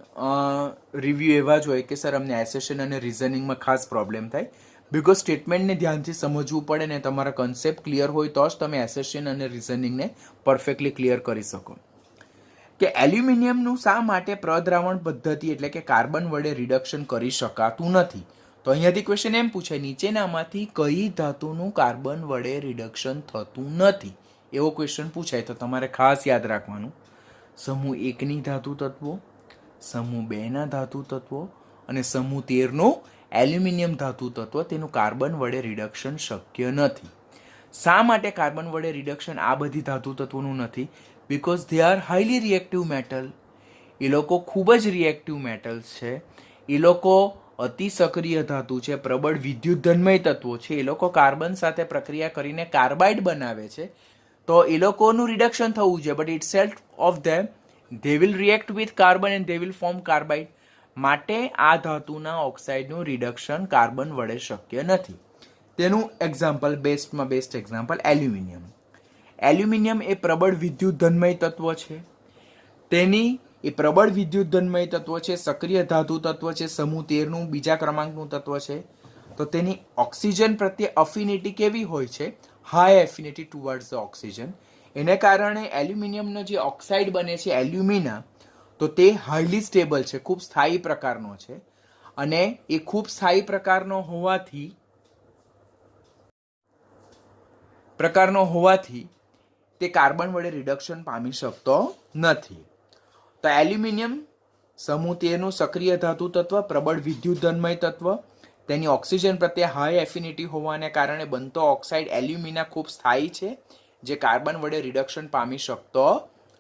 રિવ્યૂ એવા જ હોય કે સર અમને એસેશન અને રિઝનિંગમાં ખાસ પ્રોબ્લેમ થાય, બિકોઝ સ્ટેટમેન્ટને ધ્યાનથી સમજવું પડે ને તમારા કન્સેપ્ટ ક્લિયર હોય તો જ તમે એસેશન અને રિઝનિંગને પરફેક્ટલી ક્લિયર કરી શકો. કે એલ્યુમિનિયમનું શા માટે પ્રદ્રાવણ પદ્ધતિ એટલે કે કાર્બન વડે રિડક્શન કરી શકાતું નથી? તો અહીંયાથી ક્વેશ્ચન એમ પૂછે, નીચેનામાંથી કઈ ધાતુનું કાર્બન વડે રિડક્શન થતું નથી? એવો ક્વેશ્ચન પૂછાય તો તમારે ખાસ યાદ રાખવાનું, સમૂહ 1ની ધાતુ તત્વો, સમૂહ 2ના ધાતુ તત્વો અને સમૂહ 13નું એલ્યુમિનિયમ ધાતુ તત્વ, તેનું કાર્બન વડે રિડક્શન શક્ય નથી. શા માટે કાર્બન વડે રિડક્શન આ બધી ધાતુ તત્વોનું નથી? Because they are highly reactive metal. એ લોકો ખૂબ જ રિએક્ટિવ મેટલ્સ છે, એ લોકો અતિ સક્રિય ધાતુ છે, પ્રબળ વિદ્યુત ધન્મય તત્વો છે, એ લોકો કાર્બન સાથે પ્રક્રિયા કરીને કાર્બાઇડ બનાવે છે. તો એ લોકોનું રિડક્શન થવું જોઈએ, but it self of them they will react with carbon and they will form carbide. માટે આ ધાતુના ઓક્સાઇડનું રિડક્શન કાર્બન વડે શક્ય નથી. તેનું એક્ઝામ્પલ, બેસ્ટમાં બેસ્ટ એક્ઝામ્પલ એલ્યુમિનિયમ. એલ્યુમિનિયમ એ પ્રબળ વિદ્યુત ધન્મય તત્વ છે. તેની એ પ્રબળ વિદ્યુત ધન્મય તત્વ છે, સક્રિય ધાતુ તત્વ છે, સમૂહ 13નું બીજા ક્રમાંકનું તત્વ છે. તો તેની ઓક્સિજન પ્રત્યે અફિનિટી કેવી હોય છે? High affinity towards the oxygen. એને કારણે એલ્યુમિનિયમનો જે ઓક્સાઇડ બને છે એલ્યુમિના, તો તે હાઈલી સ્ટેબલ છે, ખૂબ સ્થાયી પ્રકારનો છે. અને એ ખૂબ સ્થાયી પ્રકારનો હોવાથી તે કાર્બન વડે રિડક્શન પામી શકતો નથી. તો એલ્યુમિનિયમ સમૂહ 13નું સક્રિય ધાતુ તત્વ, પ્રબળ વિદ્યુત ધન્મય તત્વ, તેની ઓક્સિજન પ્રત્યે હાઈ એફિનિટી હોવાને કારણે બનતો ઓક્સાઇડ એલ્યુમિના ખૂબ સ્થાયી છે, જે કાર્બન વડે રિડક્શન પામી શકતો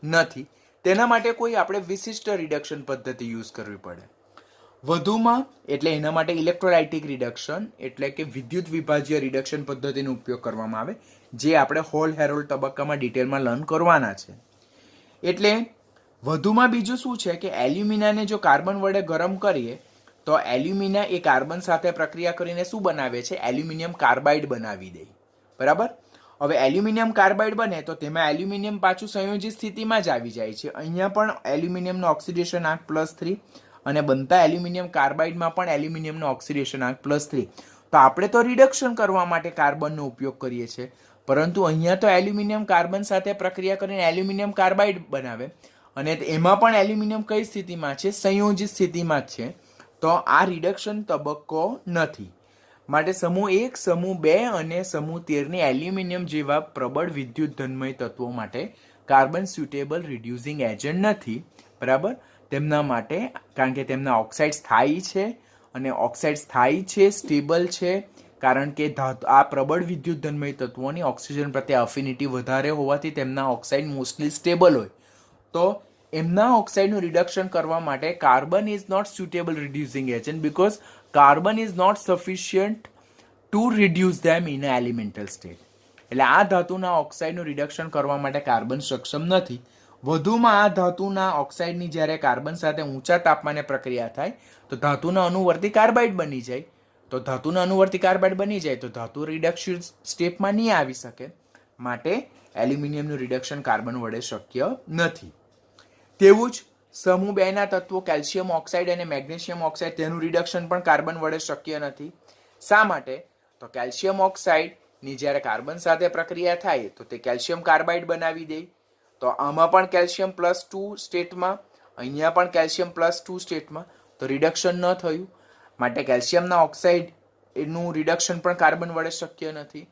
નથી. તેના માટે કોઈ આપણે વિશિષ્ટ રિડક્શન પદ્ધતિ યુઝ કરવી પડે. વધુમાં એટલે એના માટે ઇલેક્ટ્રોલાઇટિક રિડક્શન એટલે કે વિદ્યુત વિભાજ્ય રિડક્શન પદ્ધતિનો ઉપયોગ કરવામાં આવે, જે આપણે હોલ હેરોલ્ડ તબક્કામાં ડિટેલમાં લર્ન કરવાના છે. એટલે વધુમાં બીજું શું છે કે એલ્યુમિનાને જો કાર્બન વડે ગરમ કરીએ તો એલ્યુમિના એ કાર્બન સાથે પ્રક્રિયા કરીને શું બનાવે છે? એલ્યુમિનિયમ કાર્બાઇડ બનાવી દે. બરાબર. હવે એલ્યુમિનિયમ કાર્બાઇડ બને તો તેમાં એલ્યુમિનિયમ પાછું સંયોજિત સ્થિતિમાં જ આવી જાય છે. અહીંયા પણ એલ્યુમિનિયમનો ઓક્સિડેશન આંક +3 અને બનતા એલ્યુમિનિયમ કાર્બાઇડમાં પણ એલ્યુમિનિયમનો ઓક્સિડેશન આંક +3. તો આપણે તો રિડક્શન કરવા માટે કાર્બનનો ઉપયોગ કરીએ છીએ, પરંતુ અહીંયા તો એલ્યુમિનિયમ કાર્બન સાથે પ્રક્રિયા કરીને એલ્યુમિનિયમ કાર્બાઇડ બનાવે, અને એમાં પણ એલ્યુમિનિયમ કઈ સ્થિતિમાં છે? સંયોજિત સ્થિતિમાં જ છે. તો આ રિડક્શન તબક્કો નથી. માટે સમૂહ 1, સમૂહ 2 અને સમૂહ 13ની એલ્યુમિનિયમ જેવા પ્રબળ વિદ્યુત ધનમય તત્વો માટે કાર્બન સ્યુટેબલ રિડ્યુસિંગ એજન્ટ નથી. બરાબર? તેમના માટે, કારણ કે તેમના ઓક્સાઇડ સ્થાયી છે, અને ઓક્સાઇડ સ્થાયી છે, સ્ટેબલ છે, કારણ કે આ પ્રબળ વિદ્યુત ધનમય તત્વોની ઓક્સિજન પ્રત્યે અફિનિટી વધારે હોવાથી તેમના ઓક્સાઇડ મોસ્ટલી સ્ટેબલ હોય. તો એમના ઓક્સાઇડનું રિડક્શન કરવા માટે carbon is not suitable reducing agent because carbon is not sufficient to reduce them in a elemental state. એટલે આ ધાતુના ઓક્સાઇડનું રિડક્શન કરવા માટે કાર્બન સક્ષમ નથી. વધુમાં આ ધાતુના ઓક્સાઇડની જ્યારે કાર્બન સાથે ઊંચા તાપમાને પ્રક્રિયા થાય તો ધાતુના અનુવર્તી કાર્બાઇડ બની જાય. તો ધાતુના અનુવર્તી કાર્બાઇડ બની જાય તો ધાતુ રિડક્શન સ્ટેપમાં નહીં આવી શકે. માટે એલ્યુમિનિયમનું રિડક્શન કાર્બન વડે શક્ય નથી. તેવું જ સમૂહ 2ના તત્વો કેલ્શિયમ ઓક્સાઇડ અને મેગ્નેશિયમ ઓક્સાઇડ, તેનું રિડક્શન પણ કાર્બન વડે શક્ય નથી. શા માટે? તો કેલ્શિયમ ઓક્સાઇડની જ્યારે કાર્બન સાથે પ્રક્રિયા થાય તો તે કેલ્શિયમ કાર્બાઇડ બનાવી દે. તો આમાં પણ કેલ્શિયમ +2 સ્ટેટમાં, અહીંયા પણ કેલ્શિયમ +2 સ્ટેટમાં, તો રિડક્શન ન થયું. માટે કેલ્શિયમના ઓક્સાઇડનું રિડક્શન પણ કાર્બન વડે શક્ય નથી.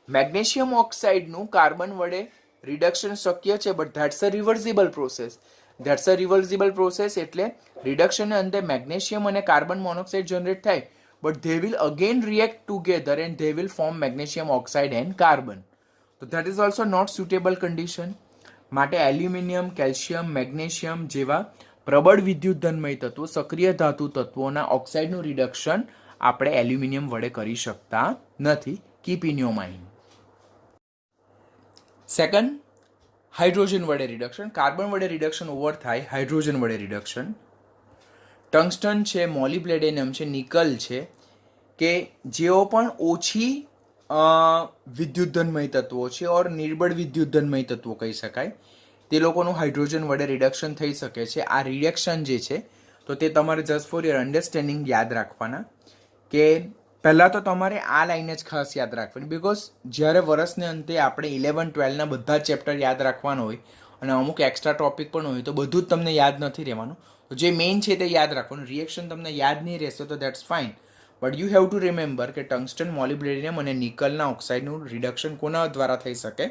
મેગ્નેશિયમ ઓક્સાઇડનું કાર્બન વડે રિડક્શન શક્ય છે, but that's a reversible process. That's a reversible process એટલે રિડક્શનને અંતે મેગ્નેશિયમ અને કાર્બન મોનોક્સાઇડ જનરેટ થાય, but they will again react together and they will form magnesium oxide and carbon. તો that is also not suitable condition. માટે aluminium, calcium, magnesium જેવા પ્રબળ વિદ્યુત ધનમય તત્વો, સક્રિય ધાતુ તત્વોના ઓક્સાઇડનું રિડક્શન આપણે એલ્યુમિનિયમ વડે કરી શકતા નથી. Keep in your mind. Second, hydrogen વડે રિડક્શન. કાર્બન વડે રિડક્શન ઓવર થાય, હાઇડ્રોજન વડે રિડક્શન. ટંગસ્ટન છે, મોલિબ્લેડિનમ છે, નિકલ છે, કે જેઓ પણ ઓછી વિદ્યુત ધનમય તત્વો છે ઓર નિર્બળ વિદ્યુત ધનમય તત્વો કહી શકાય, તે લોકોનું હાઇડ્રોજન વડે રિડક્શન થઈ શકે છે. આ રિડક્શન જે છે તો તે તમારે જસ્ટ ફોર યોર અન્ડરસ્ટેન્ડિંગ યાદ રાખવાના, કે પહેલાં તો તમારે આ લાઈન જ ખાસ યાદ રાખવાની, બિકોઝ જ્યારે વર્ષને અંતે આપણે 11-12ના બધા જ ચેપ્ટર યાદ રાખવાના હોય અને અમુક એક્સ્ટ્રા ટોપિક પણ હોય તો બધું જ તમને યાદ નથી રહેવાનું. તો જે મેઇન છે તે યાદ રાખવાનું. રિએક્શન તમને યાદ નહીં રહેશે તો that's fine, but you have to remember કે ટંગસ્ટન, મોલિબ્લેડિનમ અને નિકલના ઓક્સાઇડનું રિડક્શન કોના દ્વારા થઈ શકે?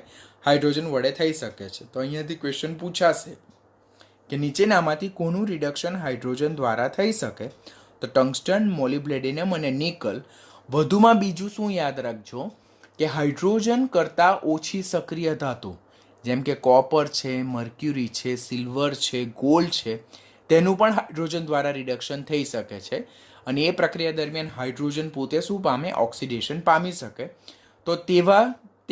હાઇડ્રોજન વડે થઈ શકે છે. તો અહીંયાથી ક્વેશ્ચન પૂછાશે કે નીચેનામાંથી કોનું રિડક્શન હાઇડ્રોજન દ્વારા થઈ શકે? તો ટંગસ્ટન, મોલિબ્લેડિનમ અને નિકલ. વધુમાં બીજું શું યાદ રાખજો કે હાઇડ્રોજન કરતાં ઓછી સક્રિય ધાતુ જેમ કે કોપર છે, મર્ક્યુરી છે, સિલ્વર છે, ગોલ્ડ છે, તેનું પણ હાઇડ્રોજન દ્વારા રિડક્શન થઈ શકે છે. અને એ પ્રક્રિયા દરમિયાન હાઇડ્રોજન પોતે શું પામે? ઓક્સિડેશન પામી શકે. તો તે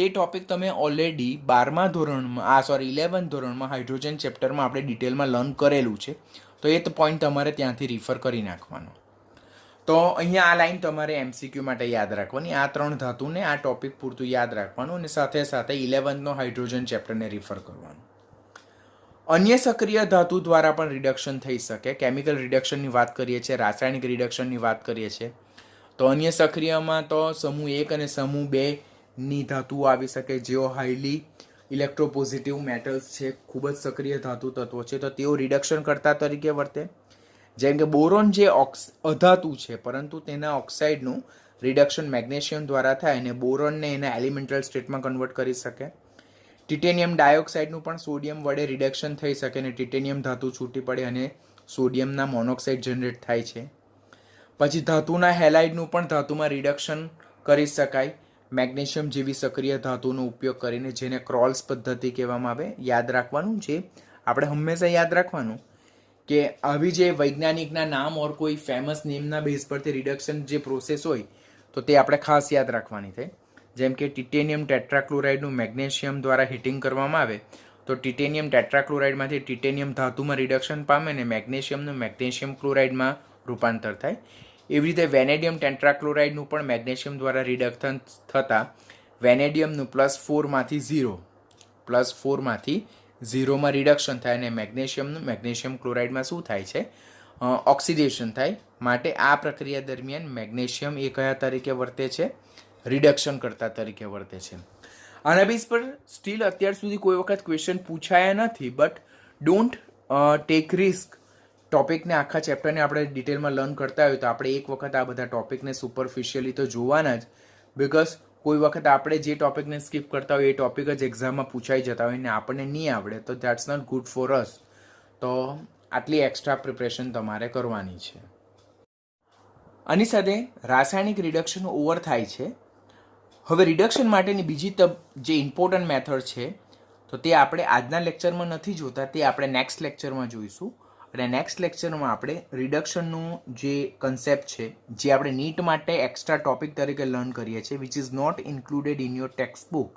ટોપિક તમે ઓલરેડી 12મા ધોરણમાં 11 ધોરણમાં હાઇડ્રોજન ચેપ્ટરમાં આપણે ડિટેલમાં લર્ન કરેલું છે. તો એ પોઈન્ટ તમારે ત્યાંથી રિફર કરી નાખવાનો. તો અહીંયા આ લાઈન તમારે MCQ માટે યાદ રાખવાની. આ 3 ધાતુને આ ટોપિક પૂરતું યાદ રાખવાનું અને સાથે સાથે 11નો હાઇડ્રોજન ચેપ્ટરને રિફર કરવાનું. અન્ય સક્રિય ધાતુ દ્વારા પણ રિડક્શન થઈ શકે. કેમિકલ રિડક્શનની વાત કરીએ છીએ, રાસાયણિક રિડક્શનની વાત કરીએ છીએ. તો અન્ય સક્રિયમાં તો સમૂહ 1 અને સમૂહ 2ની ધાતુઓ આવી શકે, જેઓ હાઈલી ઇલેક્ટ્રોપોઝિટિવ મેટલ્સ છે, ખૂબ જ સક્રિય ધાતુ તત્વો છે, તો તેઓ રિડક્શન કરતા તરીકે વર્તે. જેમ કે બોરોન જે અધાતુ છે પરંતુ તેના ઓક્સાઇડનું રિડક્શન મેગ્નેશિયમ દ્વારા થાય અને બોરોનને એના એલિમેન્ટલ સ્ટેટમાં કન્વર્ટ કરી શકે. ટિટેનિયમ ડાયોક્સાઇડનું પણ સોડિયમ વડે રિડક્શન થઈ શકે અને ટિટેનિયમ ધાતુ છૂટી પડે અને સોડિયમના મોનોક્સાઇડ જનરેટ થાય છે. પછી ધાતુના હેલાઇડનું પણ ધાતુમાં રિડક્શન કરી શકાય મેગ્નેશિયમ જેવી સક્રિય ધાતુનો ઉપયોગ કરીને, જેને ક્રોલ્સ પદ્ધતિ કહેવામાં આવે. યાદ રાખવાનું છે, આપણે હંમેશા યાદ રાખવાનું કે આવી જે વૈજ્ઞાનિકના નામ ઓર કોઈ ફેમસ નેમના બેઝ પરથી રિડક્શન જે પ્રોસેસ હોય તો તે આપણે ખાસ યાદ રાખવાની થાય. જેમ કે ટિટેનિયમ ટેટ્રાક્લોરાઇડનું મેગ્નેશિયમ દ્વારા હીટિંગ કરવામાં આવે તો ટિટેનિયમ ટેટ્રાક્લોરાઇડમાંથી ટિટેનિયમ ધાતુમાં રિડક્શન પામે અને મેગ્નેશિયમનું મેગ્નેશિયમ ક્લોરાઇડમાં રૂપાંતર થાય. એવી રીતે વેનેડિયમ ટેટ્રાક્લોરાઇડનું પણ મેગ્નેશિયમ દ્વારા રિડક્શન થતાં વેનેડિયમનું +4માંથી 0માં રિડક્શન થાય અને મેગ્નેશિયમનું મેગ્નેશિયમ ક્લોરાઇડમાં શું થાય છે? ઓક્સિડેશન થાય. માટે આ પ્રક્રિયા દરમિયાન મેગ્નેશિયમ એ કયા તરીકે વર્તે છે? રિડક્શન કરતા તરીકે વર્તે છે. આના બેઝ પર સ્ટીલ અત્યાર સુધી કોઈ વખત ક્વેશ્ચન પૂછાયા નથી, બટ ડોન્ટ ટેક રિસ્ક. ટોપિકને આખા ચેપ્ટરને આપણે ડિટેલમાં લર્ન કરતા હોય તો આપણે એક વખત આ બધા ટોપિકને સુપરફિશિયલી તો જોવાના જ, બિકોઝ કોઈ વખત આપણે જે ટોપિકને સ્કીપ કરતા હોય એ ટોપિક જ એક્ઝામમાં પૂછાઈ જતા હોય ને આપણને નહીં આવડે તો that's not good for us. તો આટલી એક્સ્ટ્રા પ્રિપરેશન તમારે કરવાની છે. આની સાથે રાસાયણિક રિડક્શન ઓવર થાય છે. હવે રિડક્શન માટેની બીજી જે ઇમ્પોર્ટન્ટ મેથડ છે તો તે આપણે આજના લેક્ચરમાં નથી જોતા, તે આપણે નેક્સ્ટ લેક્ચરમાં જોઈશું. અને નેક્સ્ટ લેક્ચરમાં આપણે રિડક્શનનું જે કન્સેપ્ટ છે, જે આપણે નીટ માટે એક્સ્ટ્રા ટોપિક તરીકે લર્ન કરીએ છીએ, which is not included in your text book,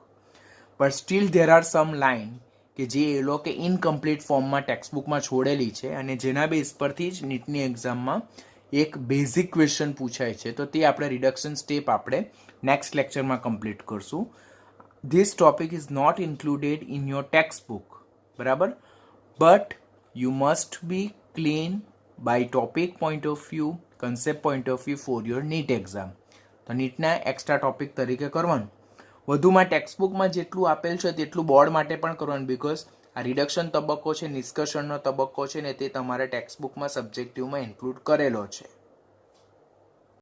but still there are some line કે જે એ લોકો ઇનકમ્પ્લીટ ફોર્મમાં ટેક્સ્ટ બુકમાં છોડેલી છે અને જેના બેઝ પરથી જ નીટની એક્ઝામમાં એક બેઝિક ક્વેશ્ચન પૂછાય છે. તો તે આપણે રિડક્શન સ્ટેપ આપણે નેક્સ્ટ લેક્ચરમાં કમ્પ્લીટ કરશું. This topic is not included in your text book, બરાબર, but you must be clean by topic point of view, concept point of view for your NEET exam. તો નીટના એક્સ્ટ્રા ટોપિક તરીકે કરવાનું. વધુમાં text બુકમાં જેટલું આપેલ છે તેટલું બોર્ડ માટે પણ કરવાનું, બિકોઝ આ રિડક્શન તબક્કો છે, નિષ્કર્ષણનો તબક્કો છે ને તે તમારે ટેક્સ્ટ બુકમાં સબ્જેક્ટિવમાં ઇન્ક્લુડ કરેલો છે.